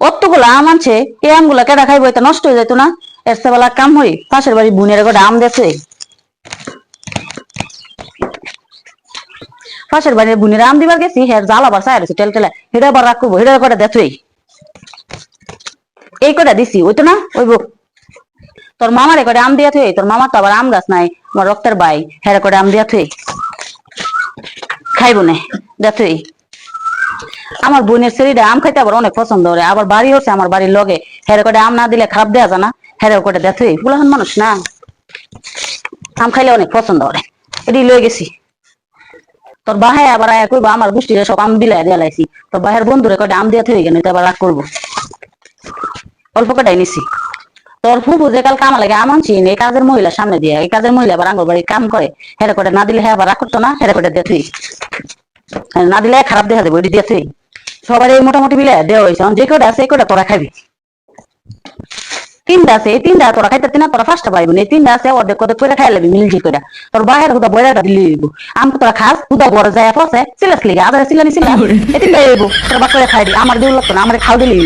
অতগুলো আম আনছে, এই আমগুলা কেডা খাইবো? এটা নষ্ট হয়ে যাইতো না? এর চেয়ে বেলা কাম হই পাশের বাড়ি বোনের গোটা আম দেছে, পাশের বাড়ির বোনের আম দিবার গেছি, হ্যাঁ জাল আবার চাই রয়েছে টেল টেলা, হেটা আবার রাগ করবো, হেটা কটা দেখই এই কটা দিছি ওই তো না ওই তোর মামার কটা আম দিয়া থই, তোর মামার তো আবার আম গাছ নাই, আমার রক্তের ভাই, হ্যাঁ কটা আম দিয়া থই খাইবো না দেখই। আমার বোনের ছেলেটা আম খাইতে আবার অনেক পছন্দ করে, আবার বাড়ি হচ্ছে আমার বাড়ির লগে, হ্যাঁ কটা আম না দিলে খারাপ দেয়া যায় না, হ্যাঁ কটা দেখই পুলাহান মানুষ না, আম খাইলে অনেক পছন্দ করে, এটি লয়ে গেছি। তোর বাহায় আবার আয়া কইবা আমার গোষ্ঠীরে সব আম বিলাই দিয়া লাইছি, তোর বাহের বন্ধুরে কটা আম দিয়া থই গেলে তো আবার রাগ করবো, অল্প কটাই নিছি। তোর ফুফু যে কাল কামা লাগে আম আনছি এই কাজের মহিলার সামনে দিয়ে, এই কাজের মহিলা আবার আঙ্গুর বাড়ি কাম করে, হেরে করে না দিলে হ্যাঁ আবার রাগ করতো না, হেরে করে দিয়ে থুই, না দিলে খারাপ দেখা দেবো এটি দিয়ে থুই। সবার এই মোটামুটি মিলে দেওয়া হয়েছে, যে কটা আছে এই কটা তোরা খাবি। তিনটা আছে, এই তিনটা তোরা খাইতে না, তোরা ফার্স্টটা পাইবো এই তিনটা আছে, অর্ধেক অর্ধেক করে খাই লাগবি মিলজি করে, তোর বাইরের হুদা বইরাটা দিলে দিব, আম তোরা খাস হুদা বড় যায় পচে সিলাস লিগে আদার সিলানি সিলা এই তিনটা এবো তোরা বাচ্চারা খাইবি, আমার দিও লাগতো না, আমার খাও দিলে